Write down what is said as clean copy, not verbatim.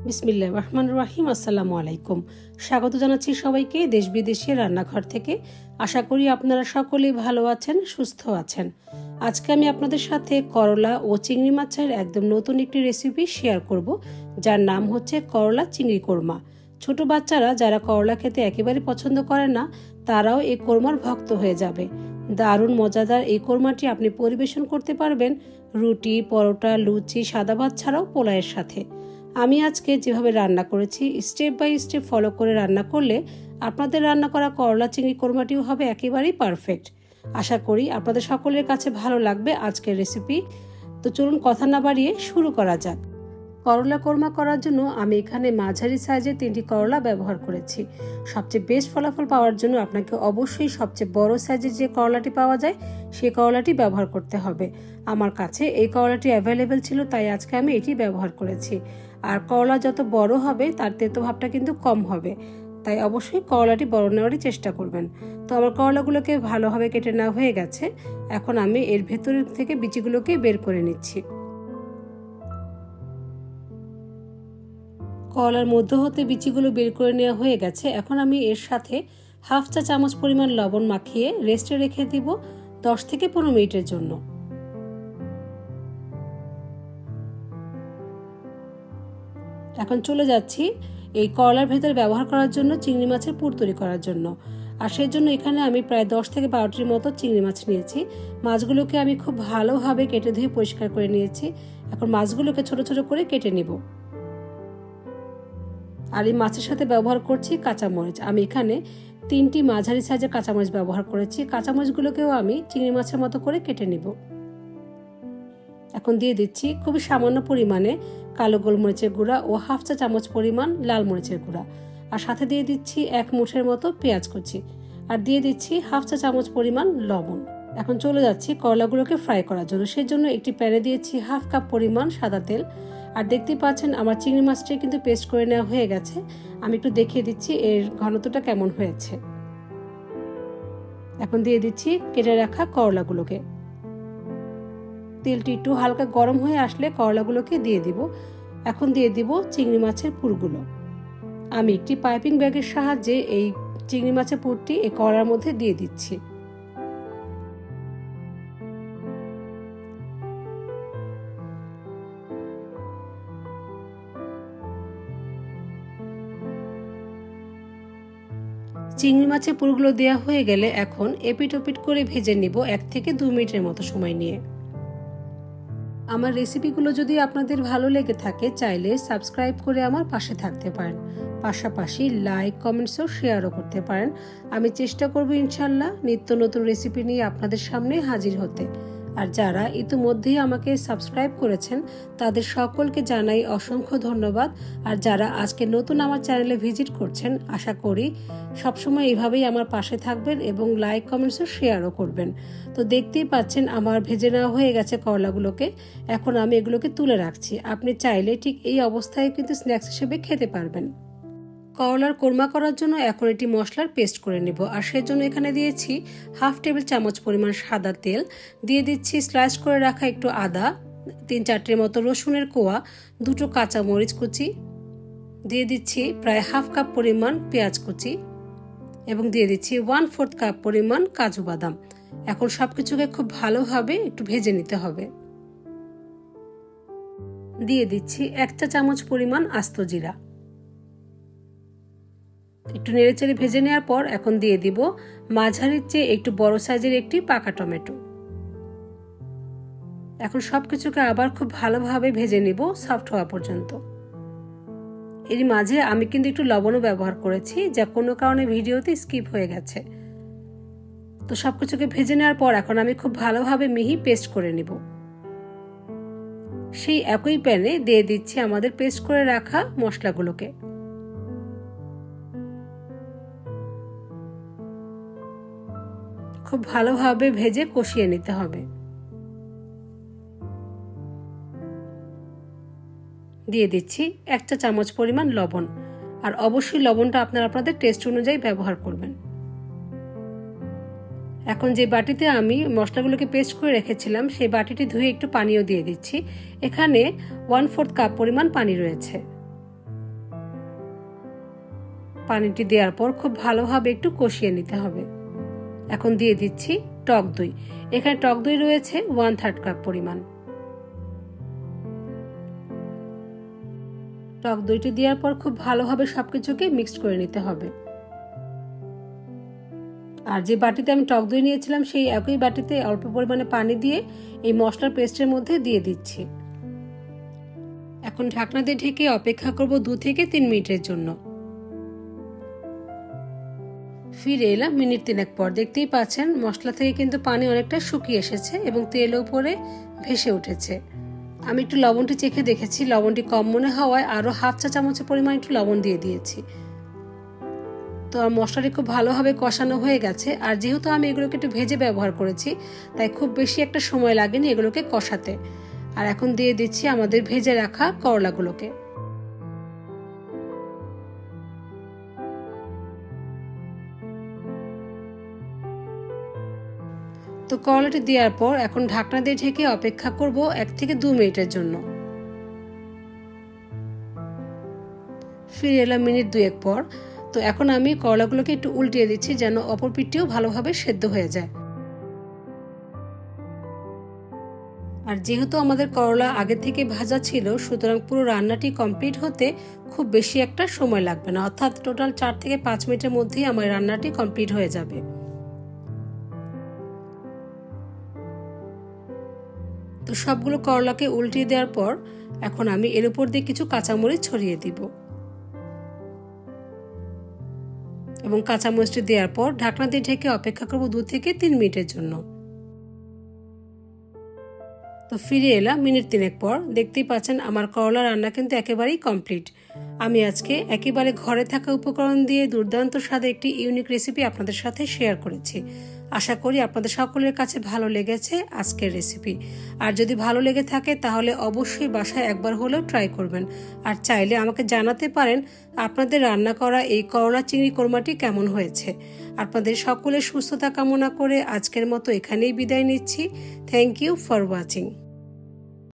বিসমিল্লাহির রহমানির রহিম। আসসালামু আলাইকুম। স্বাগত জানাচ্ছি সবাইকে দেশ বিদেশের রান্নাঘর থেকে। আশা করি আপনারা সকলেই ভালো আছেন, সুস্থ আছেন। আজকে আমি আপনাদের সাথে করলা ও চিংড়ি মাছের একদম নতুন একটি রেসিপি শেয়ার করব, যার নাম হচ্ছে করলা চিংড়ি কোরমা। ছোট বাচ্চারা যারা করলা খেতে একেবারে পছন্দ করে না, তারাও এই কোরমার ভক্ত হয়ে যাবে। দারুণ মজাদার এই কোরমাটি আপনি পরিবেশন করতে পারবেন রুটি, পরোটা, লুচি, সাদা ভাত ছাড়াও পোলাওয়ের সাথে। আমি আজকে যেভাবে রান্না করেছি স্টেপ বাই স্টেপ ফলো করে রান্না করলে আপনাদের রান্না করা করলা চিংড়ি কোরমাটিও হবে একেবারেই পারফেক্ট। আশা করি আপনাদের সকলের কাছে ভালো লাগবে আজকের রেসিপি। তো চলুন কথা না বাড়িয়ে শুরু করা যাক। করলা কোরমা করার জন্য আমি এখানে মাঝারি সাইজের 3টি করলা ব্যবহার করেছি। সবচেয়ে বেস্ট ফলাফল পাওয়ার জন্য আপনাকে অবশ্যই সবচেয়ে বড় সাইজের যে করলাটি পাওয়া যায় সেই করলাটি ব্যবহার করতে হবে। আমার কাছে এই করলাটি অ্যাভেলেবেল ছিল, তাই আজকে আমি এটি ব্যবহার করেছি। আর করলা যত বড় হবে তার তেতো ভাবটা কিন্তু কম হবে, তাই অবশ্যই করলাটি বড় নেওয়ারই চেষ্টা করবেন। তো আমার করলাগুলোকে ভালোভাবে কেটে নেওয়া হয়ে গেছে। এখন আমি এর ভেতর থেকে বিচিগুলোকে বের করে নিচ্ছি। করলার মধ্য হতে বিচিগুলো বের করে নেওয়া হয়ে গেছে। এখন আমি এর সাথে হাফ চা চামচ পরিমাণ লবণ মাখিয়ে রেস্টে রেখে দিব 10 থেকে 15 মিনিটের জন্য। এখন চলে যাচ্ছি এই করলার ভেতর ব্যবহার করার জন্য চিংড়ি মাছের পুর তৈরি করার জন্য। আর সেই জন্য এখানে আমি প্রায় 10 থেকে 12টির মতো চিংড়ি মাছ নিয়েছি। মাছগুলোকে আমি খুব ভালোভাবে কেটে ধুয়ে পরিষ্কার করে নিয়েছি। এখন মাছগুলোকে ছোট ছোট করে কেটে নিব। আর এই মাছের সাথে ব্যবহার করছি কাঁচামরিচ। আমি এখানে 3টি মাঝারি সাইজের কাঁচামরিচ ব্যবহার করেছি। কাঁচামরিচগুলোকেও আমি চিংড়ি মাছের মতো করে কেটে নিব। এখন দিয়ে দিচ্ছি খুবই সামান্য পরিমাণে কালো গোলমরিচের গুঁড়া ও হাফ চা চামচ পরিমাণ লাল মরিচের গুঁড়া। আর সাথে দিয়ে দিচ্ছি 1 মুঠের মতো পেঁয়াজ কুচি। আর দিয়ে দিচ্ছি হাফ চা চামচ পরিমাণ লবণ। এখন চলে যাচ্ছি করলাগুলোকে ফ্রাই করার জন্য। সেই জন্য একটি প্যানে দিয়েছি হাফ কাপ পরিমাণ সাদা তেল। আর দেখতে পাচ্ছেন আমার চিংড়ি মাছটি কিন্তু পেস্ট করে নেওয়া হয়ে গেছে। আমি একটু দেখিয়ে দিচ্ছি এর ঘনত্বটা কেমন হয়েছে। এখন দিয়ে দিচ্ছি কেটে রাখা করলাগুলোকে। তেলটি একটু হালকা গরম হয়ে আসলে করলাগুলোকে দিয়ে দিব। এখন দিয়ে দিব চিংড়ি মাছের পুরগুলো। আমি একটি পাইপিং ব্যাগের সাহায্যে এই চিংড়ি মাছের পুরটি এই করলার মধ্যে দিয়ে দিচ্ছি। চিংড়ি মাছের পুরগুলো দেওয়া হয়ে গেলে এখন এপিট ওপিট করে ভেজে নিব 1 থেকে 2 মিনিটের মতো সময় নিয়ে। আমার রেসিপিগুলো যদি আপনাদের ভালো লেগে থাকে চাইলে সাবস্ক্রাইব করে আমার পাশে থাকতে পারেন। পাশাপাশি লাইক, কমেন্টস ও শেয়ারও করতে পারেন। আমি চেষ্টা করব ইনশাল্লাহ নিত্য নতুন রেসিপি নিয়ে আপনাদের সামনে হাজির হতে। আর যারা ইতিমধ্যেই আমাকে সাবস্ক্রাইব করেছেন তাদের সকলকে জানাই অসংখ্য ধন্যবাদ। আর যারা আজকে নতুন আমার চ্যানেলে ভিজিট করছেন, আশা করি সবসময় এইভাবেই আমার পাশে থাকবেন এবং লাইক, কমেন্টস ও শেয়ারও করবেন। তো দেখতেই পাচ্ছেন আমার ভেজে নেওয়া হয়ে গেছে করলাগুলোকে। এখন আমি এগুলোকে তুলে রাখছি। আপনি চাইলে ঠিক এই অবস্থায় কিন্তু স্ন্যাক্স হিসেবে খেতে পারবেন। করলার কোরমা করার জন্য এখন এটি মশলার পেস্ট করে নেব। আর সেজন্য এখানে দিয়েছি হাফ টেবিল চামচ পরিমাণ সাদা তেল, দিয়ে দিচ্ছি স্লাইস করে রাখা একটু আদা, 3-4টির মতো রসুনের কোয়া, 2টো কাঁচা মরিচ কুচি, দিয়ে দিচ্ছি প্রায় হাফ কাপ পরিমাণ পেঁয়াজ কুচি এবং দিয়ে দিচ্ছি 1/4 কাপ পরিমাণ কাজু বাদাম। এখন সবকিছুকে খুব ভালোভাবে একটু ভেজে নিতে হবে। দিয়ে দিচ্ছি 1 চা চামচ পরিমাণ আস্ত জিরা। একটু নেড়েচেড়ে ভেজে নেওয়ার পর এখন দিয়ে দিব মাঝারির চেয়ে একটু বড় সাইজের একটি পাকা টমেটো। এখন সবকিছুকে আবার খুব ভালোভাবে ভেজে নিব সফট হওয়া পর্যন্ত। এর মাঝে আমি কিন্তু একটু লবণও ব্যবহার করেছি, যা কোনো কারণে ভিডিওতে স্কিপ হয়ে গেছে। তো সবকিছুকে ভেজে নেওয়ার পর এখন আমি খুব ভালোভাবে মিহি পেস্ট করে নিব। সেই একই প্যানে দিয়ে দিচ্ছি আমাদের পেস্ট করে রাখা মশলাগুলোকে। খুব ভালোভাবে ভেজে কষিয়ে নিতে হবে। দিয়ে দিচ্ছি 1 চা চামচ পরিমাণ লবণ। আর অবশ্যই লবণটা আপনাদের টেস্ট অনুযায়ী ব্যবহার করবেন। এখন যে বাটিতে আমি মশলাগুলোকে পেস্ট করে রেখেছিলাম সেই বাটিটি ধুয়ে একটু পানিও দিয়ে দিচ্ছি। এখানে 1/4 কাপ পরিমাণ পানি রয়েছে। পানিটি দেওয়ার পর খুব ভালোভাবে একটু কষিয়ে নিতে হবে। এখন দিয়ে দিচ্ছি টক দই। এখানে টক দই রয়েছে 1/3 কাপ পরিমাণ। টক দইটি দেওয়ার পর খুব ভালোভাবে সবকিছুকে মিক্সড করে নিতে হবে। আর যে বাটিতে আমি টক দই নিয়েছিলাম সেই একই বাটিতে অল্প পরিমাণে পানি দিয়ে এই মশলার পেস্টের মধ্যে দিয়ে দিচ্ছি। এখন ঢাকনা দিয়ে ঢেকে অপেক্ষা করব 2 থেকে 3 মিনিটের জন্য। ফিরে এলাম মিনিট 3 পর। দেখতেই পাচ্ছেন মশলা থেকে কিন্তু পানি অনেকটা শুকিয়ে এসেছে এবং তেল উপরে ভেসে উঠেছে। আমি একটু লবণটি চেখে দেখেছি, লবণটি কম মনে হওয়ায় আরো 1/2 চা চামচের পরিমাণ একটু লবণ দিয়ে দিয়েছি। তো আর মশলাটি খুব ভালোভাবে কষানো হয়ে গেছে। আর যেহেতু আমি এগুলোকে একটু ভেজে ব্যবহার করেছি তাই খুব বেশি একটা সময় লাগেনি এগুলোকে কষাতে। আর এখন দিয়ে দিচ্ছি আমাদের ভেজে রাখা করলাগুলোকে। তো করলাটি দেওয়ার পর এখন ঢাকনা দিয়ে ঢেকে অপেক্ষা করব 1 থেকে 2 মিনিটের জন্য। ফিরে এলাম মিনিট 2 পর। তো এখন আমি করলাগুলোকে একটু উল্টিয়ে দিচ্ছি যেন অপর পিঠটিও ভালোভাবে সেদ্ধ হয়ে যায়। আর যেহেতু আমাদের করলা আগে থেকে ভাজা ছিল সুতরাং পুরো রান্নাটি কমপ্লিট হতে খুব বেশি একটা সময় লাগবে না, অর্থাৎ টোটাল 4 থেকে 5 মিনিটের মধ্যেই আমার রান্নাটি কমপ্লিট হয়ে যাবে। তো সবগুলো করলাকে উল্টিয়ে দেওয়ার পর এখন আমি এর উপর দিয়ে কিছু কাঁচামরিচ ছড়িয়ে দিব এবং কাঁচামরিচটি দেওয়ার পর ঢাকনা দিয়ে ঢেকে অপেক্ষা করব 2 থেকে 3 মিনিটের জন্য। তো ফিরে এলাম মিনিট 3 পর। দেখতেই পাচ্ছেন আমার করলা রান্না কিন্তু একেবারেই কমপ্লিট। আমি আজকে একেবারে ঘরে থাকা উপকরণ দিয়ে দুর্দান্ত স্বাদে একটি ইউনিক রেসিপি আপনাদের সাথে শেয়ার করেছি। আশা করি আপনাদের সকলের কাছে ভালো লেগেছে আজকের রেসিপি। আর যদি ভালো লেগে থাকে তাহলে অবশ্যই বাসায় একবার হলেও ট্রাই করবেন। আর চাইলে আমাকে জানাতে পারেন আপনাদের রান্না করা এই করলা চিংড়ি কোরমাটি কেমন হয়েছে। আপনাদের সকলের সুস্থতা কামনা করে আজকের মতো এখানেই বিদায় নিচ্ছি। Thank you for watching.